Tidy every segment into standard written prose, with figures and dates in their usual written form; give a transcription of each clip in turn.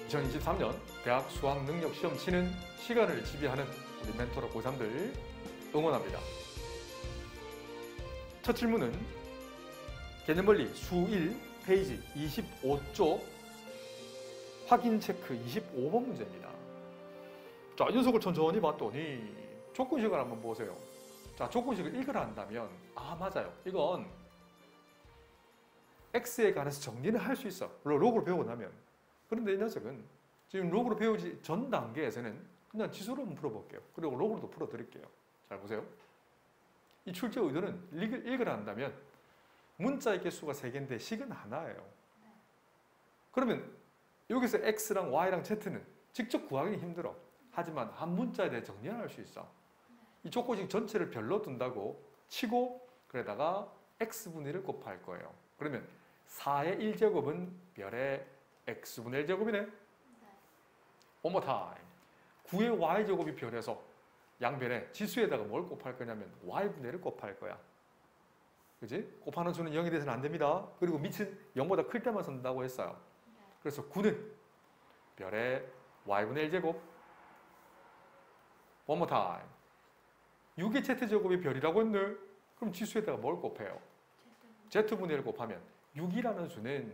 2023년 대학 수학능력 시험 치는 시간을 지배하는 우리 멘토라 고3들 응원합니다. 첫 질문은 개념원리 수1 페이지 25쪽 확인 체크 25번 문제입니다. 자, 녀석을 천천히 봤더니 조건식을 한번 보세요. 자, 조건식을 읽으라 한다면 맞아요. 이건 x에 관해서 정리를 할 수 있어. 물론 로그로 배우고 나면. 그런데 이 녀석은 지금 로그로 배우지 전 단계에서는 그냥 지수로 한번 풀어볼게요. 그리고 로그로도 풀어드릴게요. 잘 보세요. 이 출제 의도는 읽으라 한다면 문자의 개수가 3개인데 식은 하나예요. 그러면 여기서 x랑 y랑 z는 직접 구하기 힘들어. 하지만 한 문자에 대해 정리를 할 수 있어. 이 조건식 전체를 별로 둔다고 치고 그러다가 x분의 1을 곱할 거예요. 그러면 4의 1제곱은 별의 x분의 1제곱이네. One more time. 9의 y제곱이 별에서 양변에 지수에다가 뭘 곱할 거냐면 y분의 1을 곱할 거야. 그지? 곱하는 수는 0이 돼서는 안 됩니다. 그리고 밑은 0보다 클 때만 쓴다고 했어요. 그래서 9는 별의 y분의 1제곱. One more time. 6의 z제곱이 별이라고 했네. 그럼 지수에다가 뭘 곱해요? z분의 1 곱하면 6이라는 수는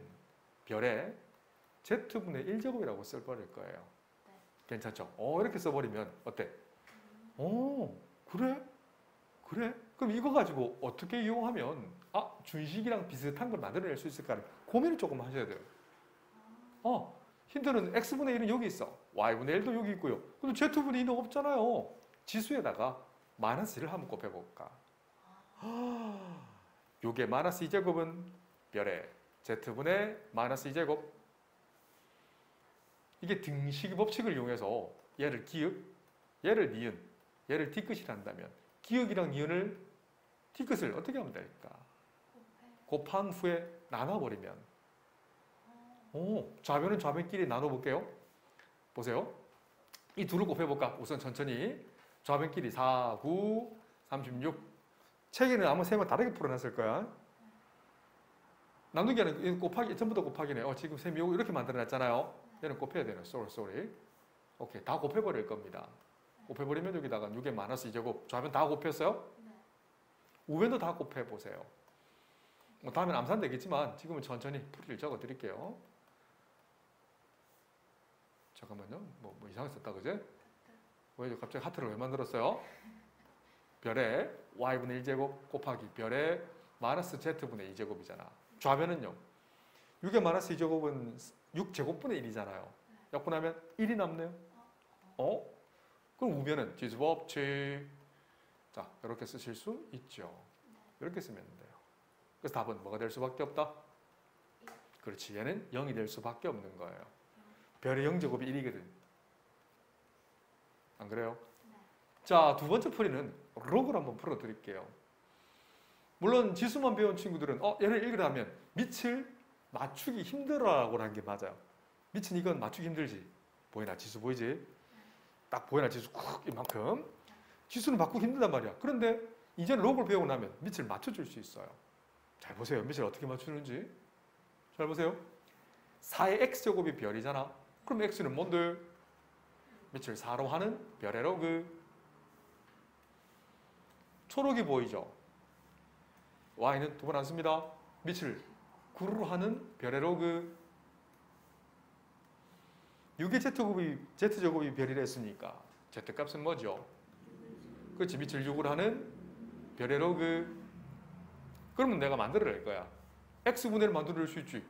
별의 z분의 1제곱이라고 써버릴 거예요. 괜찮죠? 이렇게 써버리면 어때? 그래? 그래? 그럼 이거 가지고 어떻게 이용하면 준식이랑 비슷한 걸 만들어낼 수 있을까? 고민을 조금 하셔야 돼요. 힌트는 x분의 1은 여기 있어. y분의 1도 여기 있고요. 근데 z분의 2는 없잖아요. 지수에다가 마이너스 1을 한번 곱해볼까? 요게 마이너스 2제곱은 별의 z분의 마이너스 2제곱. 이게 등식의 법칙을 이용해서 얘를 기역, 얘를 니은, 얘를 뒤끝이라 한다면 기역이랑 니은을 뒤끝을 어떻게 하면 될까? 곱한 후에 나눠버리면 좌변은 좌변끼리 나눠볼게요. 보세요. 이 둘을 곱해볼까? 우선 천천히 좌변끼리 4, 9, 36. 책에는 아마 셈을 다르게 풀어놨을 거야. 나누기 하는 곱하기, 전부 다 곱하기네. 지금 셈이 이렇게 만들어놨잖아요. 얘는 곱해야 되는. sorry. 오케이. 다 곱해버릴 겁니다. 곱해버리면 여기다가 6의 마이너스 2제곱. 좌변 다 곱했어요? 우변도 다 곱해보세요. 다음엔 암산 되겠지만 지금은 천천히 풀이를 적어드릴게요. 잠깐만요. 뭐 이상하게 썼다, 그제? 왜 갑자기 하트를 왜 만들었어요? 별의 y분의 1제곱 곱하기 별의 마이너스 z분의 2제곱이잖아. 좌변은요. 6의 마이너스 2제곱은 6제곱분의 1이잖아요. 약분하면 1이 남네요. 그럼 우변은 지수법칙. 자, 이렇게 쓰실 수 있죠. 이렇게 쓰면 돼요. 그래서 답은 뭐가 될 수밖에 없다? 그렇지. 얘는 0이 될 수밖에 없는 거예요. 별의 0제곱이 1이거든. 안 그래요? 자, 두 번째 풀이는 로그를 한번 풀어드릴게요. 물론 지수만 배운 친구들은 얘를 읽으라면 밑을 맞추기 힘들어라고 하는 게 맞아요. 밑은 이건 맞추기 힘들지. 보이나? 지수 보이지? 딱 보이나? 지수 쿡 이만큼. 지수는 바꾸기 힘들단 말이야. 그런데 이제 로그를 배우고 나면 밑을 맞춰줄 수 있어요. 잘 보세요. 밑을 어떻게 맞추는지. 잘 보세요. 4의 x제곱이 별이잖아. 그럼 x는 뭔데? 밑을 4로 하는 별의 로그. 초록이 보이죠? y는 두 번 안 씁니다. 밑을 9로 하는 별의 로그. 6의 z제곱이 별이라 했으니까 z값은 뭐죠? 그렇지. 밑을 6으로 하는 별의 로그. 그러면 내가 만들어낼 거야. x분의 1을 만들어낼 수 있지.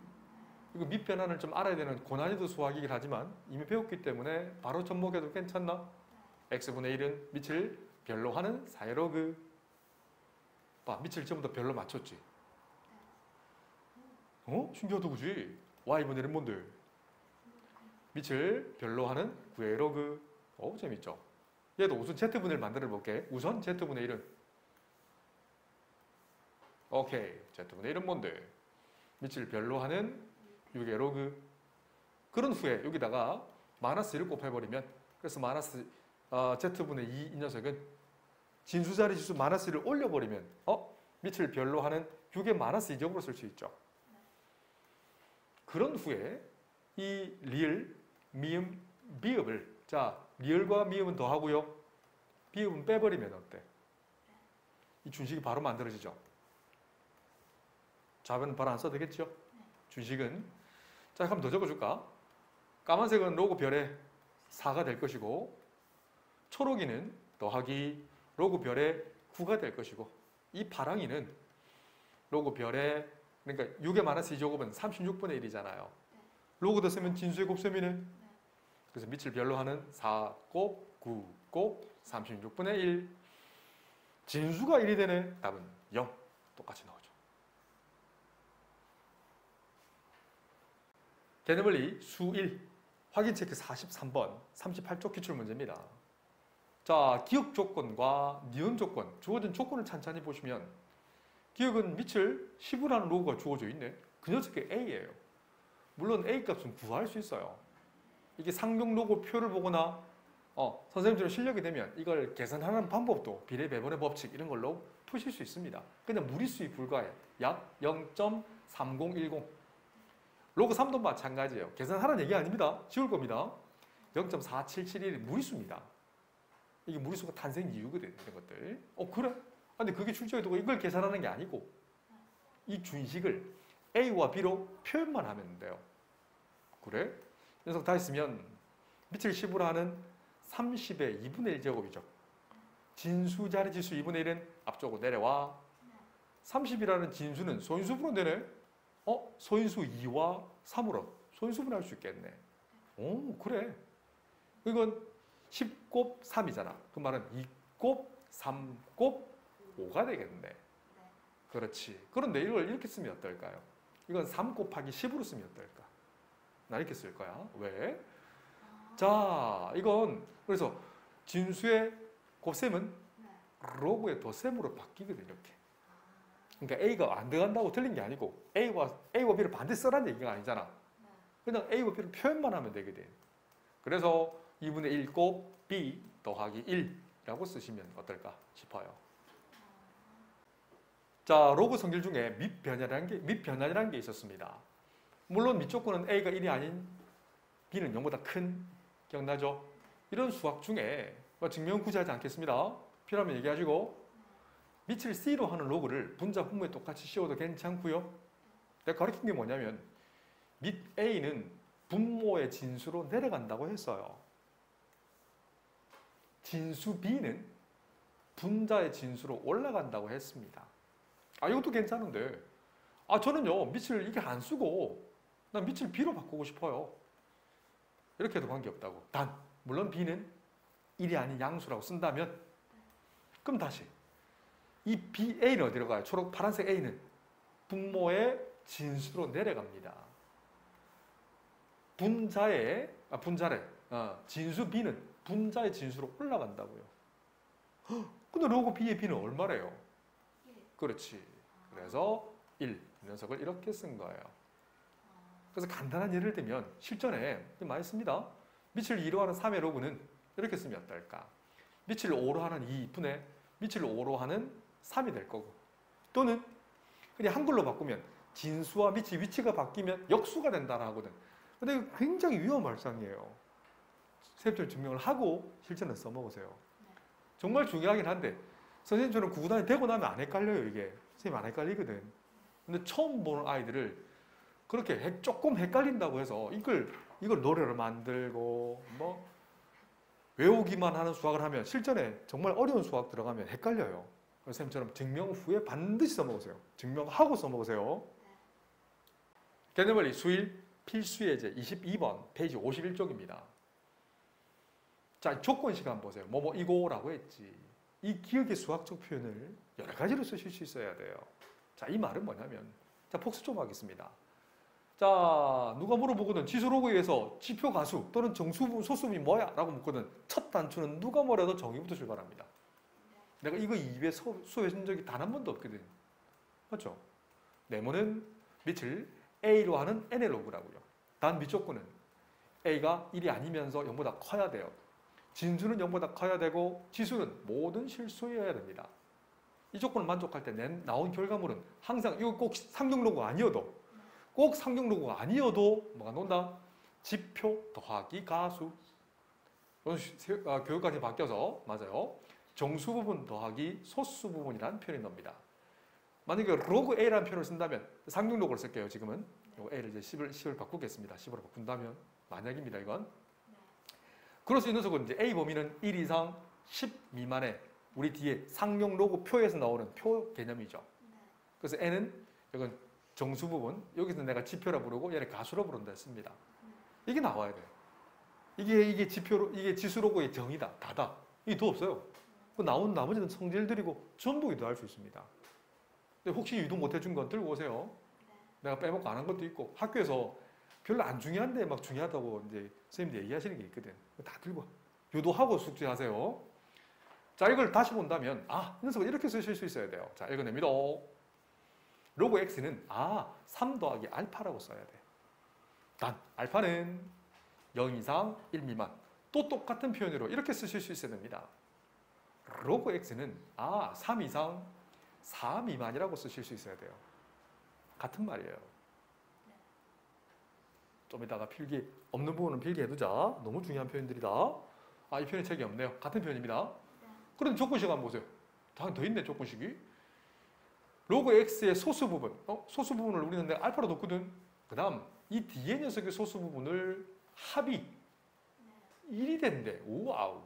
이거 밑 변환을 좀 알아야 되는 고난이도 수학이긴 하지만 이미 배웠기 때문에 바로 접목해도 괜찮나? x분의 1은 밑을 별로 하는 4의 로그. 봐, 밑을 전부 다 별로 맞췄지. 신기하다, 그지? y분의 1은 뭔데? 밑을 별로 하는 9의 로그. 재밌죠? 얘도 우선 z분의 1 만들어 볼게. 우선 z분의 1은 오케이. z분의 1은 뭔데? 밑을 별로 하는 6의 로그. 그런 후에 여기다가 마이너스 1을 곱해버리면 그래서 마이너스 z분의 2 이 녀석은 진수자리 지수 마이너스 1을 올려버리면 밑을 별로 하는 6의 마이너스 2제곱으로 쓸 수 있죠. 그런 후에 이 리을 미음, 비읍을 자 리을과 미음은 더하고요. 비읍은 빼버리면 어때? 이 준식이 바로 만들어지죠. 좌변은 바로 안 써도 되겠죠? 준식은 자 한번 더 적어줄까? 까만색은 로고 별의 4가 될 것이고 초록이는 더하기 로고 별의 9가 될 것이고 이 파랑이는 로고 별의 그러니까 6의 마이너스 2제곱은 36분의 1이잖아요. 로고 더 쓰면 진수의 곱셈이네. 그래서 밑을 별로 하는 4 곱 9 곱 36분의 1 진수가 1이 되네. 답은 0 똑같이 나오죠. 개념원리 수 1 확인 체크 43번 38쪽 기출문제입니다. 자, 기억 조건과 니은 조건 주어진 조건을 찬찬히 보시면 기억은 밑을 10이라는 로고가 주어져 있네. 그 녀석이 A예요. 물론 A 값은 구할 수 있어요. 이게 상용 로고 표를 보거나 선생님처럼 실력이 되면 이걸 계산하는 방법도 비례 배분의 법칙 이런 걸로 푸실 수 있습니다. 그냥 무리수에 불과해. 약 0.3010 로그 3도 마찬가지예요. 계산하라는 얘기 아닙니다. 지울 겁니다. 0.4771이 무리수입니다. 이게 무리수가 탄생 이유거든. 이런 것들. 그래? 근데 그게 출제에 두고 이걸 계산하는 게 아니고 이 준식을 A와 B로 표현만 하면 돼요. 그래? 녀석 다 있으면 밑을 10으로 하는 30의 2분의 1제곱이죠. 진수 자리 지수 2분의 1은 앞쪽으로 내려와 30이라는 진수는 소인수분으로 되네. 소인수 2와 3으로 소인수분 할 수 있겠네. 그래. 이건 10곱 3이잖아. 그 말은 2곱 3곱 5가 되겠네. 그렇지. 그런데 이걸 이렇게 쓰면 어떨까요? 이건 3 곱하기 10으로 쓰면 어떨까? 나 이렇게 쓸 거야. 왜? 자, 이건 그래서 진수의 곱셈은 로그의 덧셈으로 바뀌거든 이렇게. 그러니까 A가 안 들어간다고 틀린 게 아니고 A와 B를 반대 써라는 얘기가 아니잖아. 그냥 A와 B를 표현만 하면 되거든. 그래서 2분의 1 곱 B 더하기 1이라고 쓰시면 어떨까 싶어요. 자, 로그 성질 중에 밑변환이라는 게 있었습니다. 물론 밑조건은 A가 1이 아닌 B는 0보다 큰 기억나죠? 이런 수학 중에 증명은 굳이 하지 않겠습니다. 필요하면 얘기하시고 밑을 C로 하는 로그를 분자 분모에 똑같이 씌워도 괜찮고요. 내가 가르친 게 뭐냐면 밑 A는 분모의 진수로 내려간다고 했어요. 진수 B는 분자의 진수로 올라간다고 했습니다. 이것도 괜찮은데 저는요 밑을 이게 안 쓰고 난 밑을 B로 바꾸고 싶어요. 이렇게 해도 관계없다고. 단 물론 B는 1이 아닌 양수라고 쓴다면 그럼 다시 이 A는 어디로 가요? 초록 파란색 A는 분모의 진수로 내려갑니다. 진수 B는 분자의 진수로 올라간다고요. 근데 로고 B의 B는 얼마래요? 그렇지. 그래서 1 이 녀석을 이렇게 쓴 거예요. 그래서 간단한 예를 들면 실전에 많이 씁니다. 밑을 2로 하는 3의 로그는 이렇게 쓰면 어떨까? 밑을 5로 하는 2분의 밑을 5로 하는 3이 될 거고 또는 그냥 한글로 바꾸면 진수와 밑이 위치가 바뀌면 역수가 된다고 하거든. 근데 이거 굉장히 위험한 말상이에요. 세부적인 증명을 하고 실전에 써먹으세요. 정말 중요하긴 한데 선생님처럼 구구단이 되고 나면 안 헷갈려요. 이게 선생님 안 헷갈리거든. 근데 처음 보는 아이들을 그렇게 조금 헷갈린다고 해서 이걸 노래로 만들고 외우기만 하는 수학을 하면 실전에 정말 어려운 수학 들어가면 헷갈려요. 선생님처럼 증명 후에 반드시 써먹으세요. 증명하고 써먹으세요. 개념원리 수일 필수예제 22번 페이지 51쪽입니다. 자, 조건 시간 보세요. 이거라고 했지. 이 기억의 수학적 표현을 여러 가지로 쓰실 수 있어야 돼요. 자, 이 말은 뭐냐면 자, 복수 좀 하겠습니다. 자, 누가 물어보거든. 지수로그에서 지표 가수 또는 정수분, 소수분이 뭐야? 라고 묻거든. 첫 단추는 누가 뭐래도 정의부터 출발합니다. 내가 이거 입에 소외한 적이 단 한 번도 없거든. 맞죠? 네모는 밑을 A로 하는 N의 로그라고요. 단 밑조건은 A가 1이 아니면서 0보다 커야 돼요. 진수는 0보다 커야 되고 지수는 모든 실수여야 됩니다. 이 조건을 만족할 때 나온 결과물은 항상 이거 꼭 상경 로그가 아니어도 뭐가 나온다? 지표 더하기 가수. 교육관이 바뀌어서 맞아요. 정수 부분 더하기 소수 부분이라는 표현이 나옵니다. 만약에 로그 A라는 표현을 쓴다면 상용 로그를 쓸게요. 지금은 A를 이제 10을 바꾸겠습니다. 10으로 바꾼다면 만약입니다. 이건. 그래서 이 녀석은 이제 A 범위는 1 이상 10 미만의 우리 뒤에 상용 로그 표에서 나오는 표 개념이죠. 그래서 N은 이건 정수 부분, 여기서 내가 지표라 부르고 얘를 가수로 부른다 했습니다. 이게 나와야 돼요. 이게 지수 로그의 정의다. 다다. 이게 더 없어요. 나온 나머지는 성질들이고 전부 유도할 수 있습니다. 근데 혹시 유도 못 해준 건 들고 오세요. 내가 빼먹고 안 한 것도 있고 학교에서 별로 안 중요한데 막 중요하다고 이제 선생님들 얘기하시는 게 있거든. 다 들고 유도하고 숙제하세요. 자, 이걸 다시 본다면 이 녀석은 이렇게 쓰실 수 있어야 돼요. 자, 읽어냅니다. 로그 x는 3 더하기 알파라고 써야 돼. 단 알파는 0 이상 1 미만. 또 똑같은 표현으로 이렇게 쓰실 수 있어야 됩니다. 로그 x는 3 이상 4 미만이라고 쓰실 수 있어야 돼요. 같은 말이에요. 좀 이따가 필기 없는 부분은 필기해두자. 너무 중요한 표현들이다. 이 표현이 책이 없네요. 같은 표현입니다. 그런데 조건식 한번 보세요. 더 있네 조건식이. 로그 x의 소수 부분. 소수 부분을 우리는 내가 알파로 뒀거든. 그 다음 이 뒤에 녀석의 소수 부분을 합이 1이 된대. 오와우.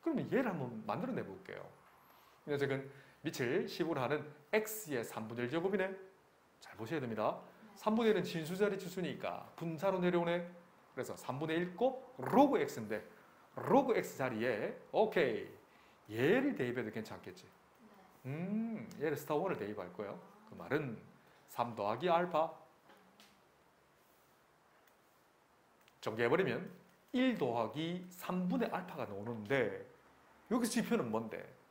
그러면 얘를 한번 만들어내 볼게요. 이 녀석은 밑을 10으로 하는 x의 3분의 1 제곱이네. 잘 보셔야 됩니다. 3분의 1은 진수자리 치수니까 분자로 내려오네. 그래서 3분의 1 곱 로그 x인데 로그 x 자리에 오케이. 얘를 대입해도 괜찮겠지. 얘를 스타 1을 대입할 거예요. 그 말은 3 더하기 알파. 정리해버리면 1 더하기 3분의 알파가 나오는데 여기서 지표는 뭔데?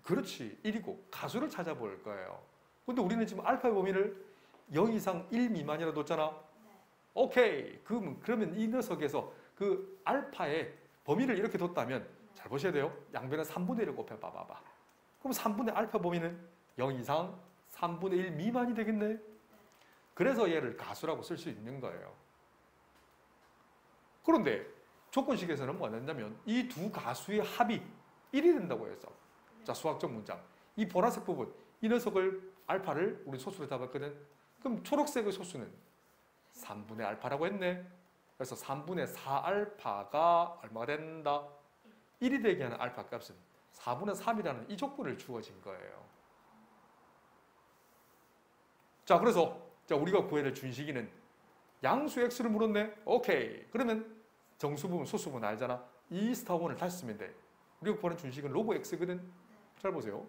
그렇지. 1이고 가수를 찾아볼 거예요. 근데 우리는 지금 알파의 범위를 0 이상 1 미만이라 뒀잖아. 오케이. 그러면 이 녀석에서 그 알파의 범위를 이렇게 뒀다면 잘 보셔야 돼요. 양변에 3분의 1을 곱해봐봐. 그럼 3분의 알파 범위는 0 이상 3분의 1 미만이 되겠네. 그래서 얘를 가수라고 쓸 수 있는 거예요. 그런데 조건식에서는 뭐냐면 이 두 가수의 합이 1이 된다고 했어. 자, 수학적 문장. 이 보라색 부분, 이 녀석을 알파를 우리 소수로 잡았거든. 그럼 초록색의 소수는 3분의 알파라고 했네. 그래서 3분의 4알파가 얼마가 된다? 1이 되게 하는 알파 값은 4분의 3이라는 이 조건을 주어진 거예요. 자, 그래서 우리가 구해야 될 준식이는 양수 x를 물었네. 오케이. 그러면 정수 부분, 소수 부분 알잖아. 이 스타 1을 다시 쓰면 돼. 우리가 구하는 준식은 로그 x거든. 잘 보세요.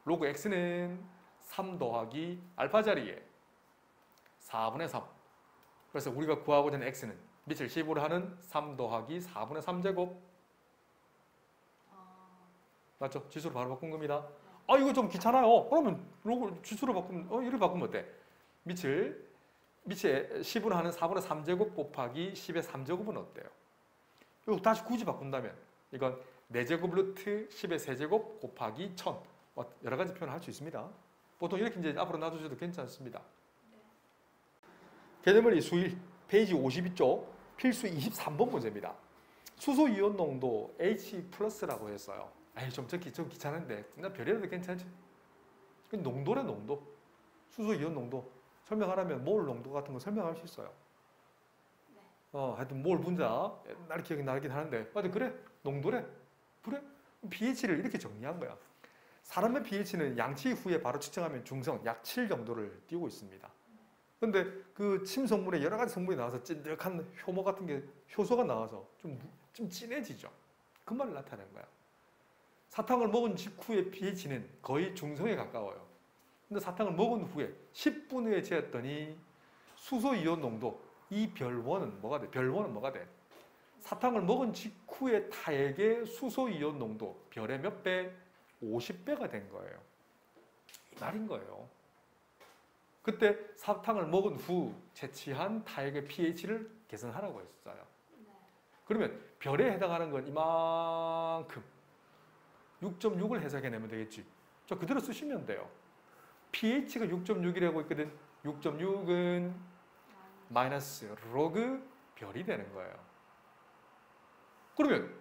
로그 x는 3 더하기 알파 자리에 4분의 3. 그래서 우리가 구하고자 하는 x는 밑을 10으로 하는 3 더하기 4분의 3제곱. 맞죠? 지수로 바로 바꾼 겁니다. 이거 좀 귀찮아요. 그러면 로그 지수로 바꾸면 이렇게 바꾸면 어때? 밑에 10으로 하는 4분의 3제곱 곱하기 10의 3제곱은 어때요? 이거 다시 굳이 바꾼다면 이건 4제곱 루트 10의 세제곱 곱하기 1000. 여러 가지 표현을 할 수 있습니다. 보통 이렇게 이제 앞으로 놔두셔도 괜찮습니다. 개념원리 수일 페이지 52쪽 필수 23번 문제입니다. 수소 이온 농도 H+라고 했어요. 좀 귀찮은데 나 별이라도 괜찮지? 농도래 농도. 수소 이온 농도 설명하라면 몰 농도 같은 거 설명할 수 있어요. 하여튼 몰 분자 옛날 기억이 나긴 하는데 맞아 그래 농도래. 그래? pH를 이렇게 정리한 거야. 사람의 pH는 양치 후에 바로 측정하면 중성 약 7 정도를 띄우고 있습니다. 근데 그 침 성분에 여러 가지 성분이 나와서 찐득한 효모 같은 게 효소가 나와서 좀 진해지죠. 그 말을 나타낸 거야. 사탕을 먹은 직후의 pH는 거의 중성에 가까워요. 근데 사탕을 먹은 후에 10분 후에 재었더니 수소 이온 농도 이 별원은 뭐가 돼? 별원은 뭐가 돼? 사탕을 먹은 직후의 타액의 수소 이온 농도 별의 몇 배? 50배가 된 거예요. 이 말인 거예요. 그때 사탕을 먹은 후 채취한 타액의 pH를 계산하라고 했어요. 그러면 별에 해당하는 건 이만큼 6.6을 해석해내면 되겠지. 저 그대로 쓰시면 돼요. pH가 6.6이라고 있거든. 6.6은 마이너스 로그 별이 되는 거예요. 그러면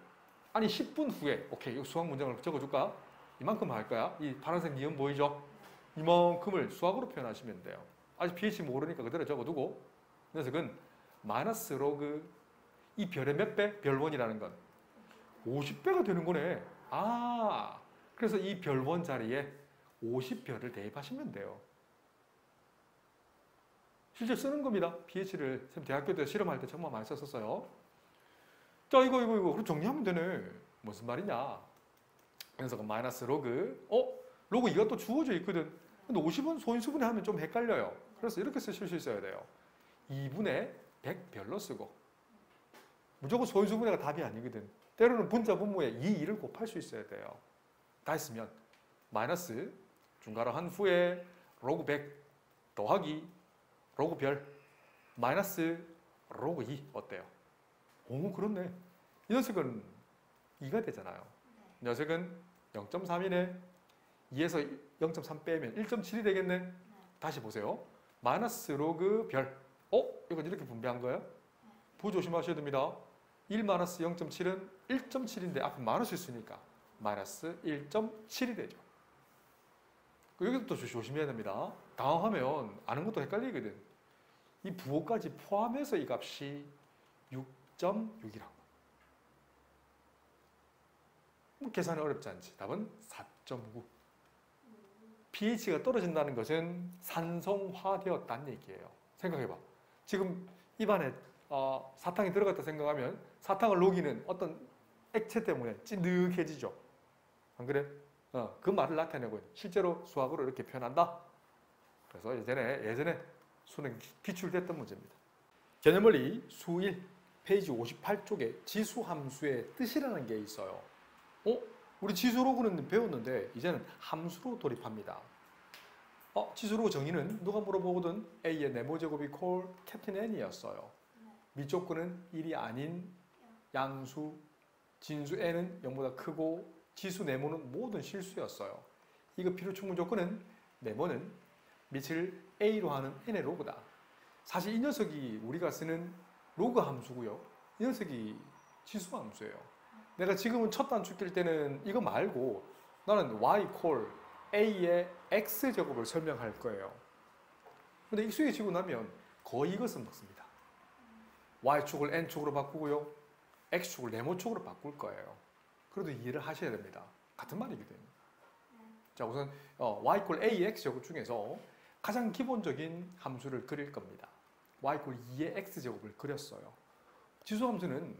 아니 10분 후에 오케이, 이 수학 문장을 적어줄까? 이만큼 할 거야. 이 파란색 니은 보이죠? 이만큼을 수학으로 표현하시면 돼요. 아직 pH 모르니까 그대로 적어두고, 이 녀석은 마이너스 로그 이 별의 몇 배? 별원이라는 건 50배가 되는 거네. 아, 그래서 이 별원 자리에 50별을 대입하시면 돼요. 실제 쓰는 겁니다. pH를 대학교 때 실험할 때 정말 많이 썼었어요. 자, 이거 그럼 정리하면 되네. 무슨 말이냐? 그래서 마이너스 로그, 로그 이것도 주어져 있거든. 근데 50은 소인수분해 하면 좀 헷갈려요. 그래서 이렇게 쓰실 수 있어야 돼요. 2분의 100별로 쓰고. 무조건 소인수분해가 답이 아니거든. 때로는 분자 분모에 이 2를 곱할 수 있어야 돼요. 다 했으면 마이너스 중괄호 한 후에 로그 100 더하기 로그 별 마이너스 로그 2 어때요? 오, 그렇네. 이 녀석은 2가 되잖아요. 이 녀석은 0.3이네. 2에서 0.3 빼면 1.7이 되겠네. 다시 보세요. 마이너스 로그 별. 이건 이렇게 분배한 거예요? 부 조심하셔야 됩니다. 1 마이너스 0.7은 1.7인데 앞에 마이너스 있으니까 마이너스 1.7이 되죠. 여기도 또 조심해야 됩니다. 당황하면 아는 것도 헷갈리거든. 이 부호까지 포함해서 이 값이 6.6이라고. 계산은 어렵지 않지. 답은 4.9. pH가 떨어진다는 것은 산성화되었다는 얘기예요. 생각해봐. 지금 입안에 사탕이 들어갔다 생각하면 사탕을 녹이는 어떤 액체 때문에 찐득해지죠. 안 그래? 그 말을 나타내고 실제로 수학으로 이렇게 표현한다. 그래서 예전에 수능 기출됐던 문제입니다. 개념원리 수1 페이지 58쪽에 지수함수의 뜻이라는 게 있어요. 우리 지수로그는 배웠는데 이제는 함수로 돌입합니다. 지수로그 정의는 누가 물어보거든 A의 네모제곱이 콜 캡틴 N이었어요. 미적분은 1이 아닌 양수, 진수 N은 0보다 크고 지수 네모는 모든 실수였어요. 이거 필요 충분 조건은 네모는 밑을 A로 하는 N의 로그다. 사실 이 녀석이 우리가 쓰는 로그 함수고요. 이 녀석이 지수 함수예요. 내가 지금은 첫 단축 낄 때는 이거 말고 나는 y 콜 a의 x제곱을 설명할 거예요. 근데 익숙해지고 나면 거의 이것은 먹습니다. y축을 n축으로 바꾸고요. x축을 네모축으로 바꿀 거예요. 그래도 이해를 하셔야 됩니다. 같은 말이거든요. 자, 우선 y 콜 a의 x제곱 중에서 가장 기본적인 함수를 그릴 겁니다. y 콜 2의 x제곱을 그렸어요. 지수함수는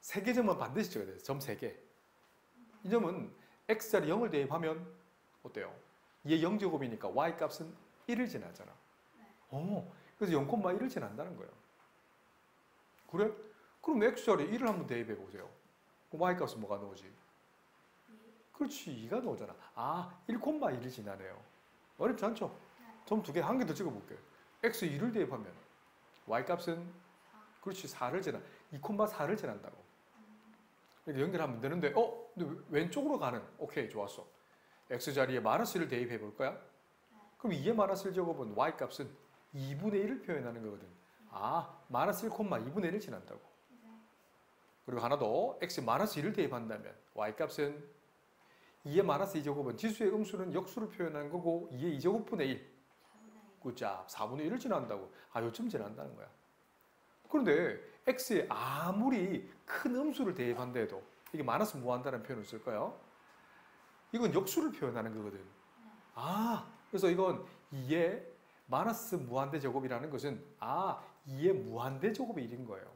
3개 점은 반드시 적어야 돼요. 점 3개. 이 점은 x자리 0을 대입하면 어때요? 2의 0제곱이니까 y 값은 1을 지나잖아. 그래서 0,1을 지난다는 거예요. 그래? 그럼 x자리에 1을 한번 대입해 보세요. 그럼 y 값은 뭐가 나오지? 그렇지, 2가 나오잖아. 1,1을 지나네요. 어렵지 않죠? 점 2개, 한 개 더 찍어볼게요. x 2를 대입하면 y 값은 그렇지, 4를 지나. 2,4를 지난다고. 이렇게 연결하면 되는데, 근데 왼쪽으로 가는, 오케이, 좋았어. x자리에 마이너스 1을 대입해 볼 거야? 그럼 2의 마이너스 1 제곱은 y 값은 2분의 1을 표현하는 거거든. 마이너스 1,2분의 1을 지난다고. 그리고 하나 더, x 마이너스 1을 대입한다면 y 값은 2의 마이너스 2 제곱은 지수의 음수는 역수를 표현하는 거고 2의 2제곱분의 1. 그자 4분의 1을 지난다고. 요쯤 지난다는 거야. 그런데 x에 아무리 큰 음수를 대입한다 해도 이게 마이너스 무한다는 표현을 쓸 거예요. 이건 역수를 표현하는 거거든. 그래서 이건 2의 마이너스 무한대 제곱이라는 것은 2의 무한대 제곱이 1인 거예요.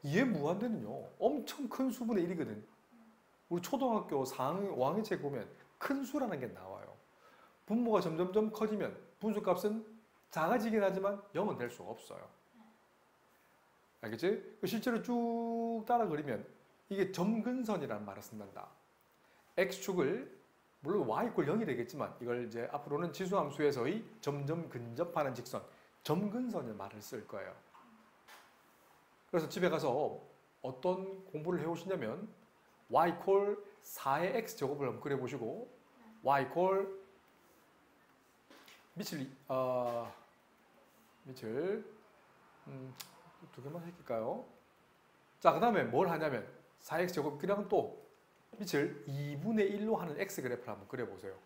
2의 무한대는요 엄청 큰 수분의 1이거든. 우리 초등학교 5학년 책 보면 큰 수라는 게 나와요. 분모가 점점점 커지면 분수값은 작아지긴 하지만 0은 될 수가 없어요. 알겠지? 실제로 쭉 따라 그리면 이게 점근선이라는 말을 쓴단다. x축을 물론 y = 0이 되겠지만 이걸 이제 앞으로는 지수함수에서의 점점 근접하는 직선, 점근선의 말을 쓸 거예요. 그래서 집에 가서 어떤 공부를 해오시냐면 y = 4의 x제곱을 한번 그려보시고 y = 밑을 두 개만 해볼까요? 자, 그 다음에 뭘 하냐면 4x제곱 그냥 또 밑을 2분의 1로 하는 x 그래프를 한번 그려보세요.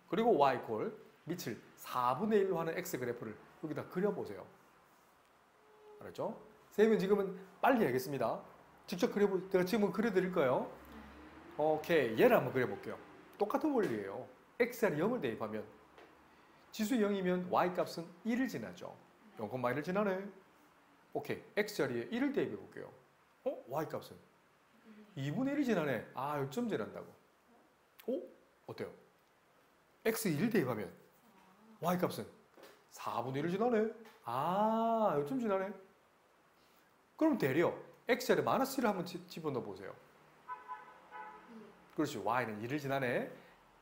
그리고 y 꼴 밑을 4분의 1로 하는 x 그래프를 여기다 그려보세요. 알았죠? 선생님은 지금은 빨리 하겠습니다. 직접 제가 지금은 그려드릴 거예요. 오케이, 얘를 한번 그려볼게요. 똑같은 원리예요. x를 0을 대입하면 지수 0이면 y 값은 1을 지나죠. 0,1을 지나네. 오케이, x 자리에 1을 대입해 볼게요. y 값은 2분의 1이 지나네. 아, 요점 지난다고. 어때요? x 1을 대입하면 y 값은 4분의 1을 지나네. 아, 요점 지나네. 그럼 대려 x 자리에 마이너스 1을 한번 집어넣어 보세요. 그렇지, y는 1을 지나네.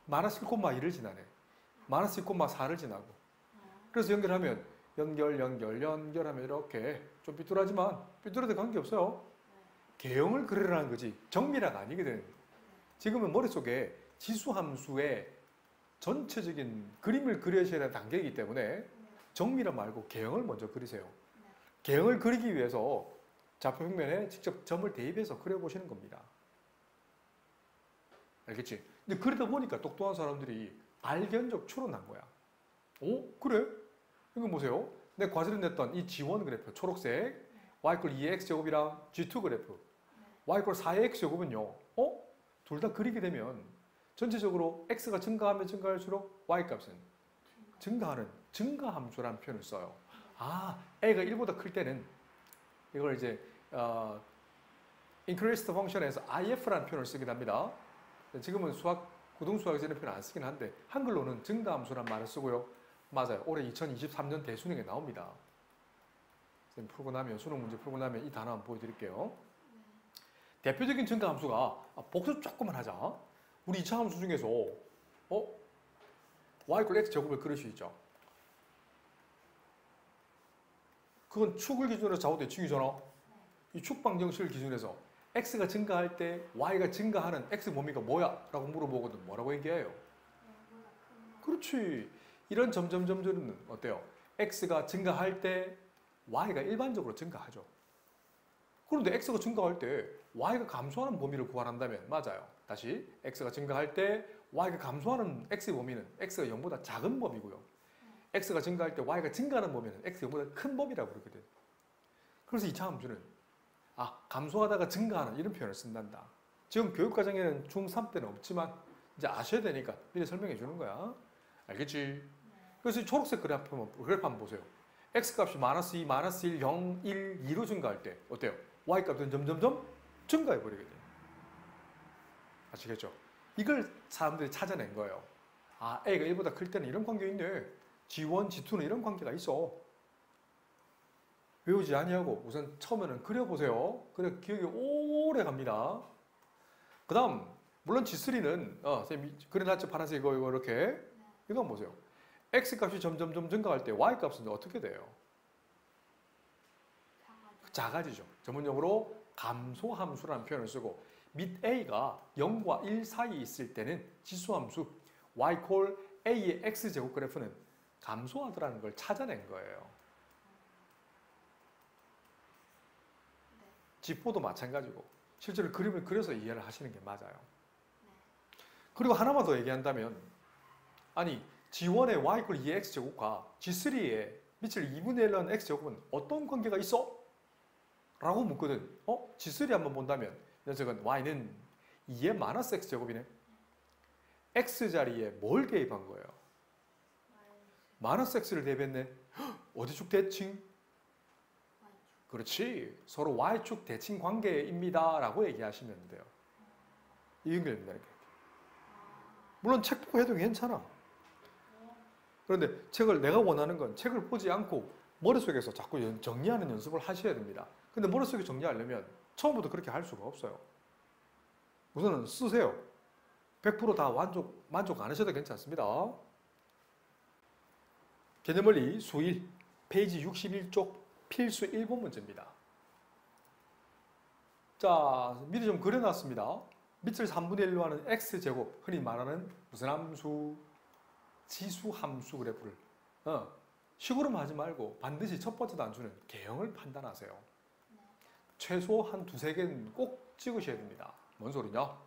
마이너스 1,1을 지나네. 마이너스 1,4를 지나고. 그래서 연결하면 연결하면 이렇게 좀 삐뚤하지만 삐뚤어도 관계없어요. 개형을 그리라는 거지 정밀화가 아니거든. 지금은 머릿속에 지수함수의 전체적인 그림을 그려셔야 되는 단계이기 때문에 정밀화 말고 개형을 먼저 그리세요. 개형을 그리기 위해서 좌표 평면에 직접 점을 대입해서 그려보시는 겁니다. 알겠지? 근데 그러다 보니까 똑똑한 사람들이 발견적 추론한 거야. 그래? 이거 보세요. 내 과제로 냈던 이 G1 그래프 초록색 y = 2x제곱이랑 G2 그래프 y = 4x제곱은요. 둘 다 그리게 되면 전체적으로 x가 증가하면 증가할수록 y 값은 증가하는 증가함수라는 표현을 써요. a가 1보다 클 때는 이걸 이제 increased function에서 if라는 표현을 쓰기도 합니다. 지금은 고등수학에서 이런 표현 안 쓰긴 한데 한글로는 증가함수란 말을 쓰고요. 맞아요. 올해 2023년 대수능에 나옵니다. 선생님 풀고 나면 수능 문제 풀고 나면 이 단어 한번 보여드릴게요. 대표적인 증가함수가 복수 조금만 하자. 우리 2차 함수 중에서 y = x제곱을 그릴 수 있죠. 그건 축을 기준으로 좌우대 축이잖아. 이 축 방정식을 기준해서 x가 증가할 때 y가 증가하는 x 범위가 뭐야? 라고 물어보거든. 뭐라고 얘기해요? 그렇지. 이런 점점점점은 어때요? x가 증가할 때 y가 일반적으로 증가하죠. 그런데 x가 증가할 때 y가 감소하는 범위를 구하란다면 맞아요. 다시 x가 증가할 때 y가 감소하는 x 범위는 x가 0보다 작은 범위고요. x가 증가할 때 y가 증가하는 범위는 x가 0보다 큰 범위라고 그러거든. 그래서 2차 함수는 감소하다가 증가하는 이런 표현을 쓴단다. 지금 교육과정에는 중3 때는 없지만 이제 아셔야 되니까 미리 설명해 주는 거야. 알겠지? 그래서 초록색 그래프 한번 보세요. x값이 -2, -1, 0, 1, 2로 증가할 때 어때요? y값은 점점점 증가해 버리거든요. 아시겠죠? 이걸 사람들이 찾아낸 거예요. a가 1보다 클 때는 이런 관계 있네. G1, G2는 이런 관계가 있어. 외우지 아니하고 우선 처음에는 그려보세요. 그래 기억이 오래 갑니다. 그 다음 물론 G3는 선생님이 그려놨죠. 파란색 이거 이렇게. 이거 한번 보세요. x값이 점점점 증가할 때 y값은 어떻게 돼요? 작아지죠. 전문용어로 감소함수라는 표현을 쓰고 밑 a가 0과 1 사이에 있을 때는 지수함수 y = a의 x제곱 그래프는 감소하더라는 걸 찾아낸 거예요. G4도 마찬가지고 실제로 그림을 그려서 이해를 하시는 게 맞아요. 그리고 하나만 더 얘기한다면 아니 G1의 y = 2x제곱과 G3의 밑을 2분의 1로 하는 x제곱은 어떤 관계가 있어? 라고 묻거든. G3 한번 본다면 이 녀석은 y는 2의 마이너스 x제곱이네. x자리에 뭘 대입한 거예요? 마이너스 x를 대입했네. 어디 축 대칭? 그렇지. 서로 y축 대칭 관계입니다. 라고 얘기하시면 돼요. 이 연결입니다. 이렇게. 물론 책 보고 해도 괜찮아. 그런데 책을 내가 원하는 건 책을 보지 않고 머릿속에서 자꾸 정리하는 연습을 하셔야 됩니다. 근데 머릿속에 정리하려면 처음부터 그렇게 할 수가 없어요. 우선은 쓰세요. 100% 다 만족 안 하셔도 괜찮습니다. 개념원리 수1 페이지 61쪽 필수 1번 문제입니다. 자, 미리 좀 그려놨습니다. 밑을 3분의 1로 하는 x제곱, 흔히 말하는 무슨 함수? 지수함수 그래프를 식으로만 하지 말고 반드시 첫 번째 단추는 개형을 판단하세요. 최소 한 두세 개는 꼭 찍으셔야 됩니다. 뭔 소리냐?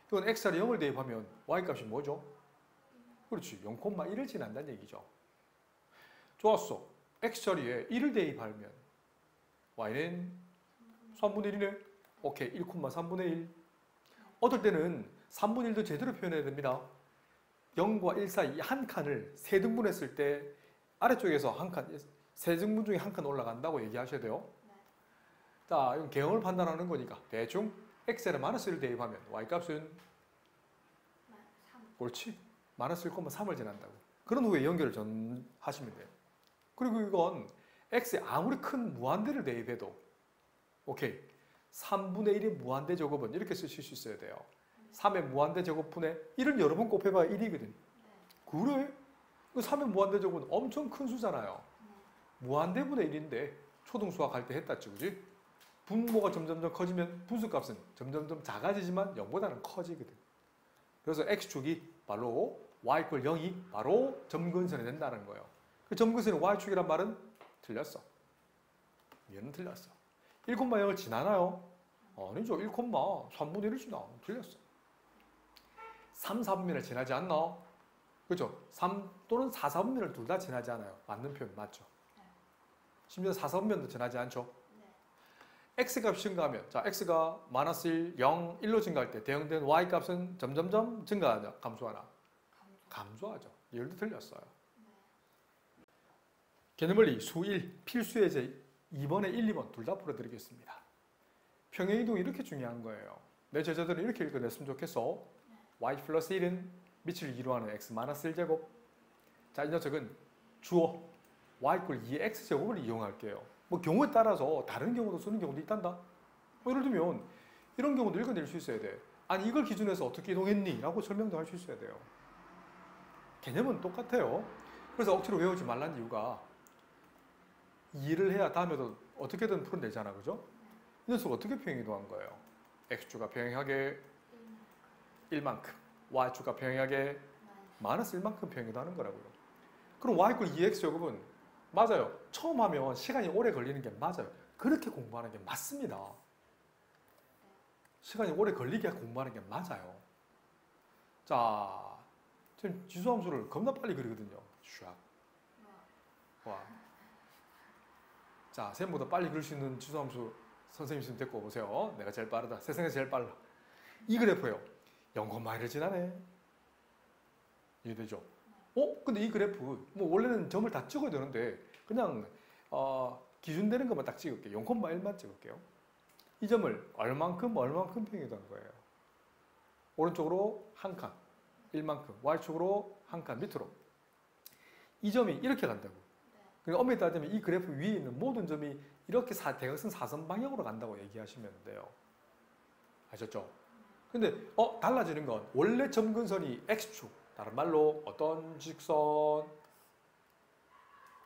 이건 x자리 0을 대입하면 y값이 뭐죠? 그렇지, 0,1을 지난다는 얘기죠. 좋았어. x자리에 1을 대입하면 y는 3분의 1이네. 오케이, 1,3분의 1. 어떨 때는 3분의 1도 제대로 표현해야 됩니다. 0과 1 사이 한 칸을 세 등분했을 때 아래쪽에서 한 칸, 세 등분 중에 한 칸 올라간다고 얘기하셔야 돼요. 자, 이건 개형을 판단하는 거니까 대충 x에는 마이너스를 대입하면 y값은 옳지. 마이너스 1,3을 지난다고. 그런 후에 연결을 하시면 돼요. 그리고 이건 x에 아무리 큰 무한대를 대입해도 오케이. 3분의 1의 무한대 제곱은 이렇게 쓰실 수 있어야 돼요. 3의 무한대 제곱분의 1을 여러 번 곱해봐야 1이거든. 그래? 3의 무한대 제곱은 엄청 큰 수잖아요. 무한대분의 1인데 초등수학 할 때 했다지, 그지? 분모가 점점점 커지면 분수값은 점점점 작아지지만 0보다는 커지거든. 그래서 x축이 바로 y = 0이 바로 점근선이 된다는 거예요. 그 점근선이 y축이란 말은 틀렸어. 얘는 틀렸어. 1,0을 지나나요? 아니죠. 1,3분의 1을 지나. 틀렸어. 3, 4분면을 지나지 않나? 그렇죠? 3 또는 4, 4분면을 둘 다 지나지 않아요. 맞는 표현 맞죠? 심지어 4, 4분면도 지나지 않죠? x값이 증가하면, 자, x가 마이너스 1, 0, 1로 증가할 때 대응된 y값은 점점점 증가하냐? 감소하나? 감소하죠. 얘도 틀렸어요. 개념원리 수 1, 필수 예제 2번에 1, 2번 둘 다 풀어드리겠습니다. 평행이동이 이렇게 중요한 거예요. 내 제자들은 이렇게 읽어냈으면 좋겠어. y 플러스 1은 밑을 2로 하는 x 마이너스 1제곱. 자, 이 녀석은 주어 y = 2x제곱을 이용할게요. 뭐 경우에 따라서 다른 경우도 쓰는 경우도 있단다. 뭐 예를 들면 이런 경우도 읽어낼 수 있어야 돼. 아니 이걸 기준해서 어떻게 이동했니? 라고 설명도 할 수 있어야 돼요. 개념은 똑같아요. 그래서 억지로 외우지 말란 이유가 이해를 해야 다음에도 어떻게든 풀어내잖아. 그죠? 이 녀석 어떻게 평행이동한 거예요? x축가 평행하게 1만큼, y축가 평행하게 마이너스 1만큼 평행이동하는 거라고요. 그럼 y = 2x제곱은 맞아요. 처음 하면 시간이 오래 걸리는 게 맞아요. 그렇게 공부하는 게 맞습니다. 시간이 오래 걸리게 공부하는 게 맞아요. 자, 지금 지수함수를 겁나 빨리 그리거든요. 슈악. 와. 자, 쌤보다 빨리 그릴 수 있는 지수함수 선생님 있으면 데리고 오세요. 내가 제일 빠르다. 세상에서 제일 빨라. 이 그래프예요. 0,1을 지나네. 이해되죠? 근데 이 그래프 뭐 원래는 점을 다 찍어야 되는데 그냥 기준되는 것만 딱 찍을게요. 0,1만 찍을게요. 이 점을 얼만큼 평행이동한 거예요. 오른쪽으로 한 칸, 1만큼, y축으로 한 칸 밑으로. 이 점이 이렇게 간다고. 그러니까 엄밀히 따지면 이 그래프 위에 있는 모든 점이 이렇게 대각선 사선 방향으로 간다고 얘기하시면 돼요. 아셨죠? 근데 달라지는 건 원래 점근선이 x축, 다른 말로 어떤 직선?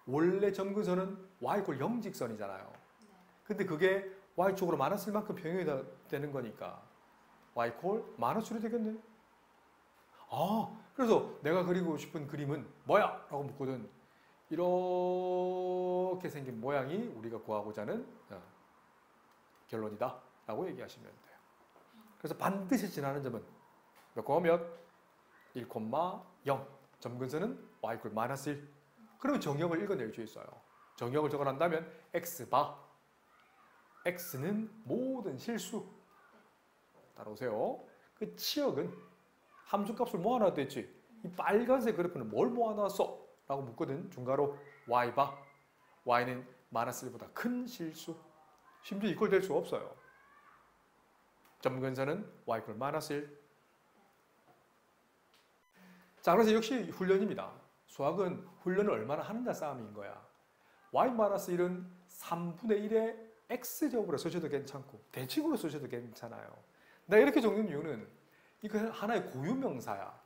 원래 점근선은 y = 0 직선이잖아요. 근데 그게 y축으로 마이너스 1만큼 평행이 되는 거니까 y = 마이너스 1이 되겠네. 그래서 내가 그리고 싶은 그림은 뭐야? 라고 묻거든. 이렇게 생긴 모양이 우리가 구하고자 하는 결론이다 라고 얘기하시면 돼요. 그래서 반드시 지나는 점은 몇 콤마 몇? 1,0. 점근선은 y = 마이너스 1. 그러면 정역을 읽어낼 수 있어요. 정역을 적어낸다면 x바. x는 모든 실수. 따라오세요. 그 치역은 함수값을 모아놔도 됐지. 이 빨간색 그래프는 뭘 모아놨어? 라고 묻거든. 중괄호 y바. y는 마이너스 1보다 큰 실수. 심지어 이꼴 될 수 없어요. 점근선은 y = 마이너스 1. 자, 그래서 역시 훈련입니다. 수학은 훈련을 얼마나 하느냐 싸움인 거야. y-1은 3분의 1의 x제곱으로 쓰셔도 괜찮고 대칭으로 쓰셔도 괜찮아요. 내가 이렇게 적는 이유는 이거 하나의 고유명사야.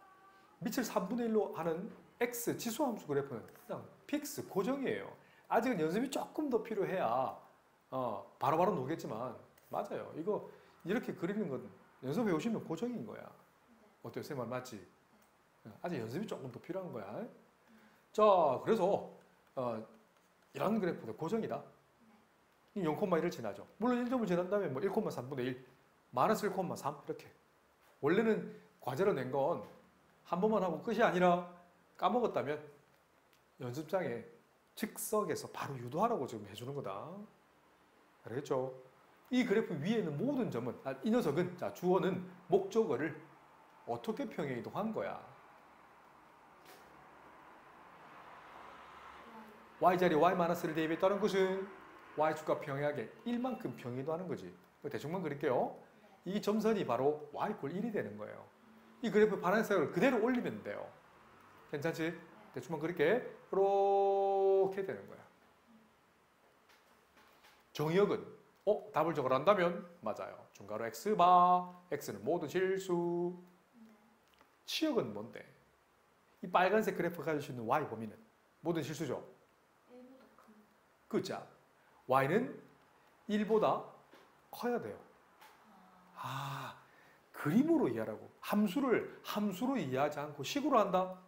밑을 3분의 1로 하는 x 지수함수 그래프는 그냥 픽스 고정이에요. 아직은 연습이 조금 더 필요해야 바로바로 놓겠지만 맞아요. 이거 이렇게 그리는 건 연습해 오시면 고정인 거야. 어때요? 쌤 말 맞지? 아직 연습이 조금 더 필요한 거야. 자, 그래서 이런 그래프도 고정이다. 0,1을 지나죠. 물론 1점을 지난 다음에 뭐 1,3분의 1, 마이너스 1,3 이렇게. 원래는 과제로 낸 건 한 번만 하고 끝이 아니라 까먹었다면 연습장에 즉석에서 바로 유도하라고 지금 해주는 거다. 알겠죠? 이 그래프 위에 있는 모든 점은, 이 녀석은, 자, 주어는 목적어를 어떻게 평행 이동한 거야? y자리 y-를 대입했다는 것은 y축과 평행하게 1만큼 평행 이동하는 거지. 대충만 그릴게요. 이 점선이 바로 y = 1이 되는 거예요. 이 그래프 파란색을 그대로 올리면 돼요. 괜찮지? 대충만 그릴게. 이렇게 되는 거야. 정의역은 답을 적어란다면 맞아요. 중괄호 x바, x는 모든 실수. 치역은 뭔데? 이 빨간색 그래프 가질 수 있는 y 범위는 모든 실수죠. 그죠? y는 1보다 커야 돼요. 그림으로 이해하라고. 함수로 이해하지 않고 식으로 한다?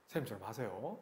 선생님처럼 하세요.